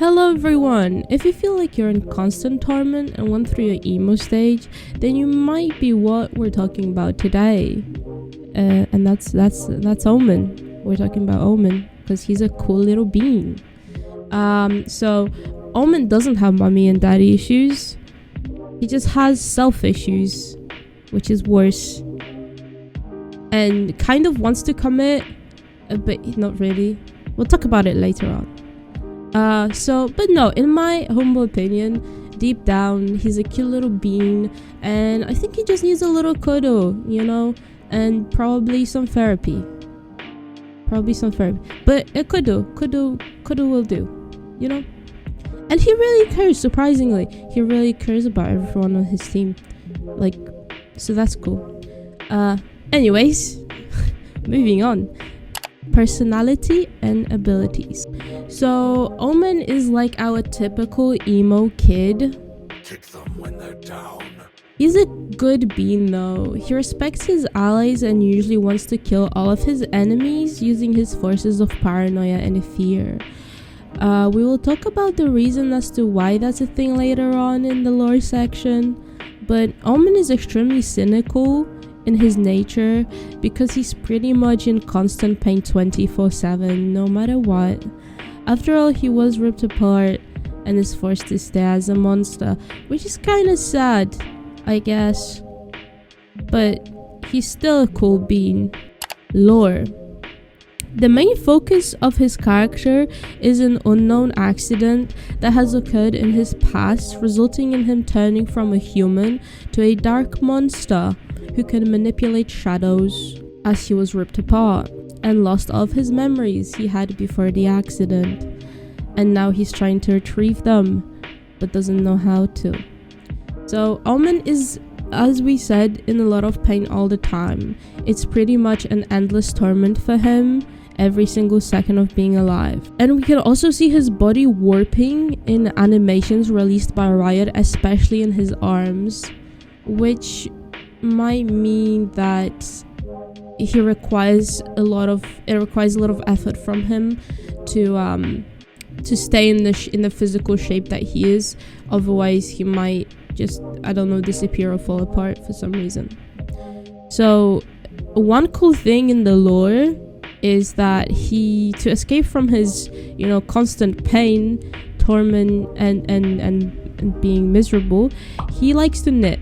Hello everyone! If you feel like you're in constant torment and went through your emo stage, then you might be what we're talking about today. And that's Omen. We're talking about Omen because he's a cool little bean. So Omen doesn't have mommy and daddy issues. He just has self issues, which is worse. And kind of wants to commit, but not really. We'll talk about it later on. But no, in my humble opinion, deep down, he's a cute little bean, and I think he just needs a little cuddle, you know, and probably some therapy. But a cuddle will do, you know. And he really cares, surprisingly. He really cares about everyone on his team. Like, so that's cool. Anyways, moving on. Personality and abilities. So Omen is like our typical emo kid. Kick them when they're down. He's a good bean though. He respects his allies and usually wants to kill all of his enemies using his forces of paranoia and fear. We will talk about the reason as to why that's a thing later on in the lore section, but Omen is extremely cynical in his nature because he's pretty much in constant pain 24/7 no matter what. After all, he was ripped apart and is forced to stay as a monster, which is kind of sad, I guess, but he's still a cool bean. Lore. The main focus of his character is an unknown accident that has occurred in his past, resulting in him turning from a human to a dark monster who can manipulate shadows, as he was ripped apart and lost all of his memories he had before the accident, and now he's trying to retrieve them but doesn't know how to. So Omen is, as we said, in a lot of pain all the time. It's pretty much an endless torment for him every single second of being alive. And we can also see his body warping in animations released by Riot, especially in his arms, which might mean that it requires a lot of effort from him to stay in the physical shape that he is. Otherwise he might just, I don't know, disappear or fall apart for some reason. So one cool thing in the lore is that to escape from his, you know, constant pain, torment and being miserable, he likes to knit.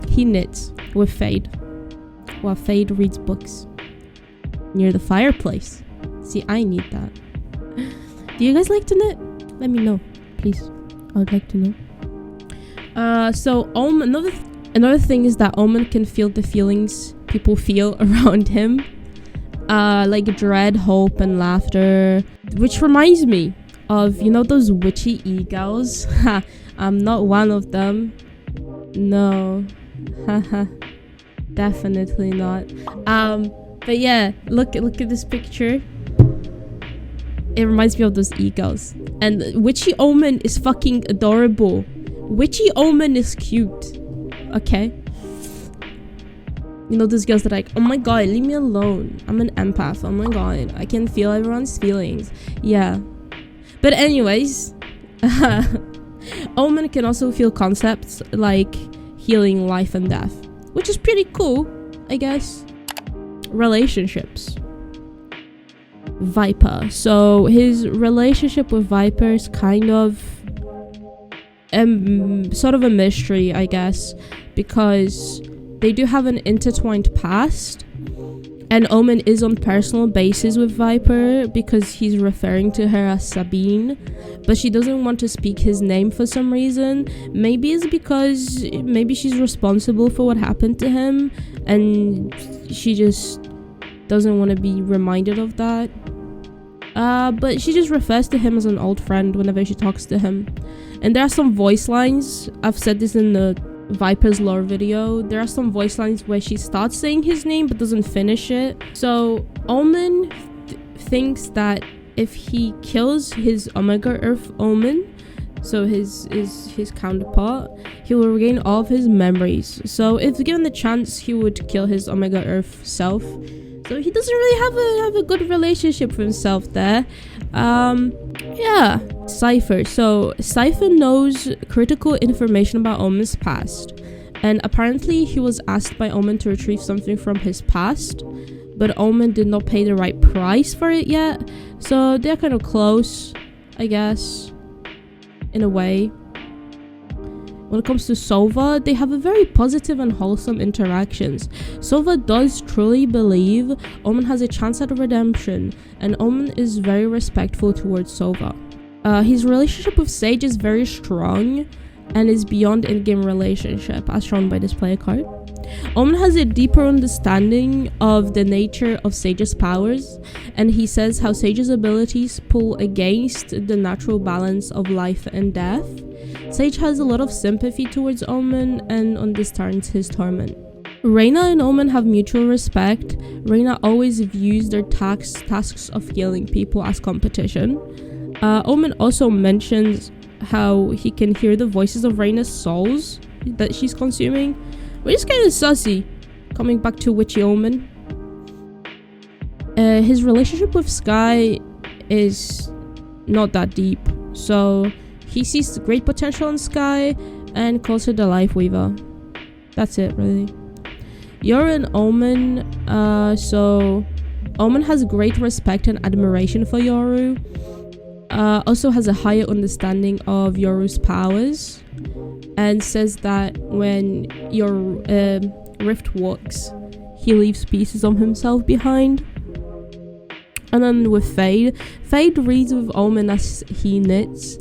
He knits with Fade, while Fade reads books near the fireplace. See, I need that. Do you guys like to knit? Let me know, please. I would like to know. So Omen, another thing is that Omen can feel the feelings people feel around him, like dread, hope, and laughter. Which reminds me of, you know, those witchy e-girls. I'm not one of them. No. Haha. Definitely not. But yeah, look at this picture. It reminds me of those e-girls. And Witchy Omen is fucking adorable. Witchy Omen is cute. Okay? You know those girls that are like, oh my god, leave me alone. I'm an empath. Oh my god, I can feel everyone's feelings. Yeah. But anyways, Omen can also feel concepts like healing, life, and death, which is pretty cool, I guess. Relationships. Viper. So his relationship with Viper is kind of sort of a mystery, I guess, because they do have an intertwined past, and Omen is on personal basis with Viper because he's referring to her as Sabine, but she doesn't want to speak his name for some reason. Maybe it's because maybe she's responsible for what happened to him and she just doesn't want to be reminded of that. But she just refers to him as an old friend whenever she talks to him. And there are some voice lines, I've said this in the Viper's lore video, there are some voice lines where she starts saying his name but doesn't finish it. So Omen thinks that if he kills his Omega Earth Omen, so his counterpart, he will regain all of his memories. So if given the chance, he would kill his Omega Earth self. So he doesn't really have a good relationship with himself there. Yeah. Cypher. So Cypher knows critical information about Omen's past, and apparently he was asked by Omen to retrieve something from his past, but Omen did not pay the right price for it yet, so they're kind of close, I guess, in a way. When it comes to Sova, they have a very positive and wholesome interactions. Sova does truly believe Omen has a chance at redemption, and Omen is very respectful towards Sova. His relationship with Sage is very strong and is beyond in-game relationship, as shown by this player card. Omen has a deeper understanding of the nature of Sage's powers, and he says how Sage's abilities pull against the natural balance of life and death. Sage has a lot of sympathy towards Omen and understands his torment. Reyna and Omen have mutual respect. Reyna always views their tasks of healing people as competition. Omen also mentions how he can hear the voices of Reyna's souls that she's consuming, which is kind of sussy, coming back to Witchy Omen. His relationship with Sky is not that deep, so he sees great potential in Sky and calls her the Life Weaver. That's it, really. Yoru and Omen, so Omen has great respect and admiration for Yoru. Also has a higher understanding of Yoru's powers, and says that when your Rift walks, he leaves pieces of himself behind. And then with Fade reads with Omen as he knits,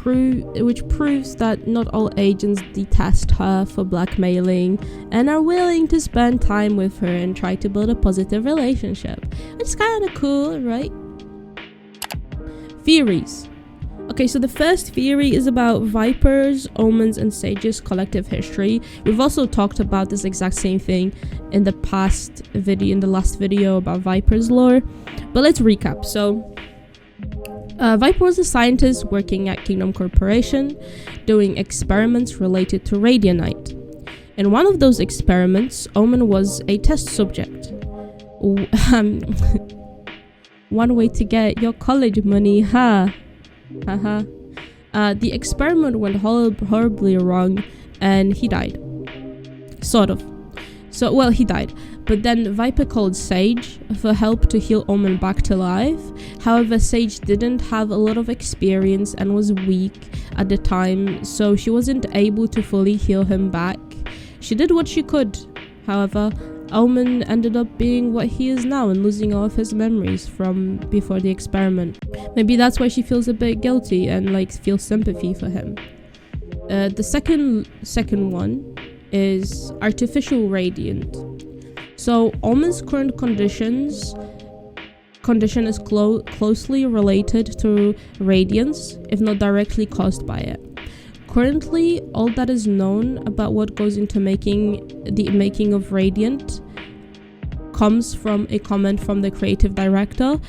which proves that not all agents detest her for blackmailing and are willing to spend time with her and try to build a positive relationship. It's kind of cool, right? Theories. Okay, so the first theory is about Viper's, Omen's, and Sage's collective history. We've also talked about this exact same thing in the last video about Viper's lore. But let's recap. So, Viper was a scientist working at Kingdom Corporation, doing experiments related to Radianite. In one of those experiments, Omen was a test subject. One way to get your college money, huh? Haha. The experiment went horribly wrong, and he died. Sort of. So, well, he died. But then Viper called Sage for help to heal Omen back to life. However, Sage didn't have a lot of experience and was weak at the time, so she wasn't able to fully heal him back. She did what she could. However, Omen ended up being what he is now and losing all of his memories from before the experiment. Maybe that's why she feels a bit guilty and feels sympathy for him. The second one is artificial radiant. So Omen's current condition is closely related to radiance, if not directly caused by it. Currently, all that is known about what goes into the making of Radiant comes from a comment from the creative director,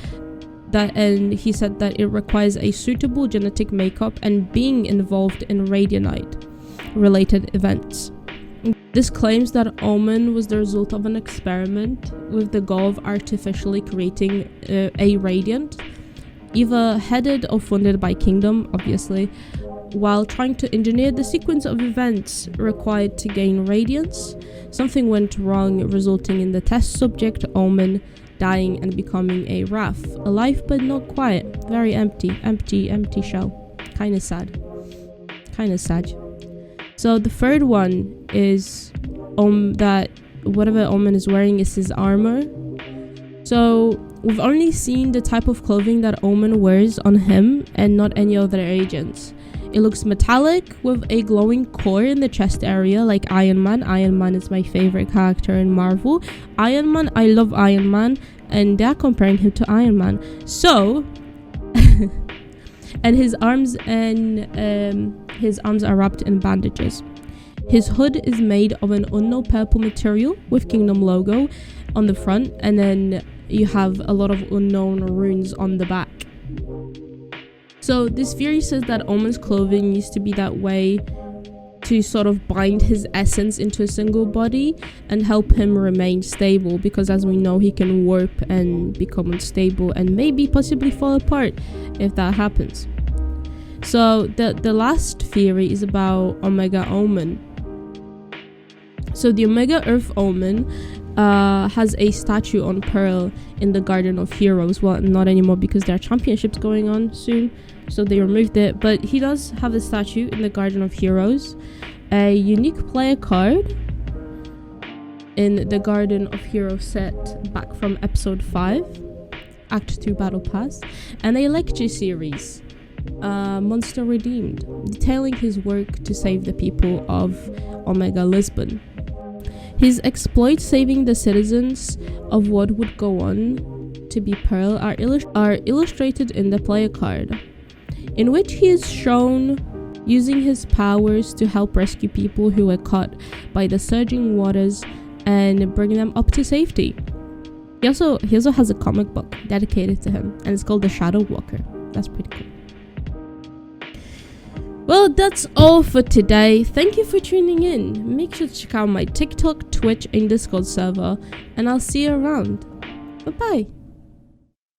and he said that it requires a suitable genetic makeup and being involved in Radianite related events. This claims that Omen was the result of an experiment with the goal of artificially creating a Radiant, either headed or funded by Kingdom, obviously, while trying to engineer the sequence of events required to gain radiance. Something went wrong, resulting in the test subject Omen dying and becoming a Wrath, alive but not quite, very empty shell. Kinda sad. So the third one is that whatever Omen is wearing is his armor. So we've only seen the type of clothing that Omen wears on him and not any other agents. It looks metallic with a glowing core in the chest area like Iron Man. Iron Man is my favorite character in Marvel. I love Iron Man, and they're comparing him to Iron Man. So, and his arms are wrapped in bandages. His hood is made of an unknown purple material with Kingdom logo on the front, and then you have a lot of unknown runes on the back. So this theory says that Omen's clothing used to be that way to sort of bind his essence into a single body and help him remain stable, because as we know, he can warp and become unstable and maybe possibly fall apart if that happens. So the last theory is about Omega Omen. So the Omega Earth Omen has a statue on Pearl in the Garden of Heroes. Well, not anymore because there are championships going on soon, so they removed it. But he does have a statue in the Garden of Heroes, a unique player card in the Garden of Heroes set back from episode 5, Act 2 Battle Pass, and a lecture series, Monster Redeemed, detailing his work to save the people of Omega Lisbon. His exploits saving the citizens of what would go on to be Pearl are illustrated in the player card, in which he is shown using his powers to help rescue people who were caught by the surging waters and bring them up to safety. He also has a comic book dedicated to him, and it's called The Shadow Walker. That's pretty cool. Well, that's all for today. Thank you for tuning in. Make sure to check out my TikTok, Twitch, and Discord server, and I'll see you around. Bye bye.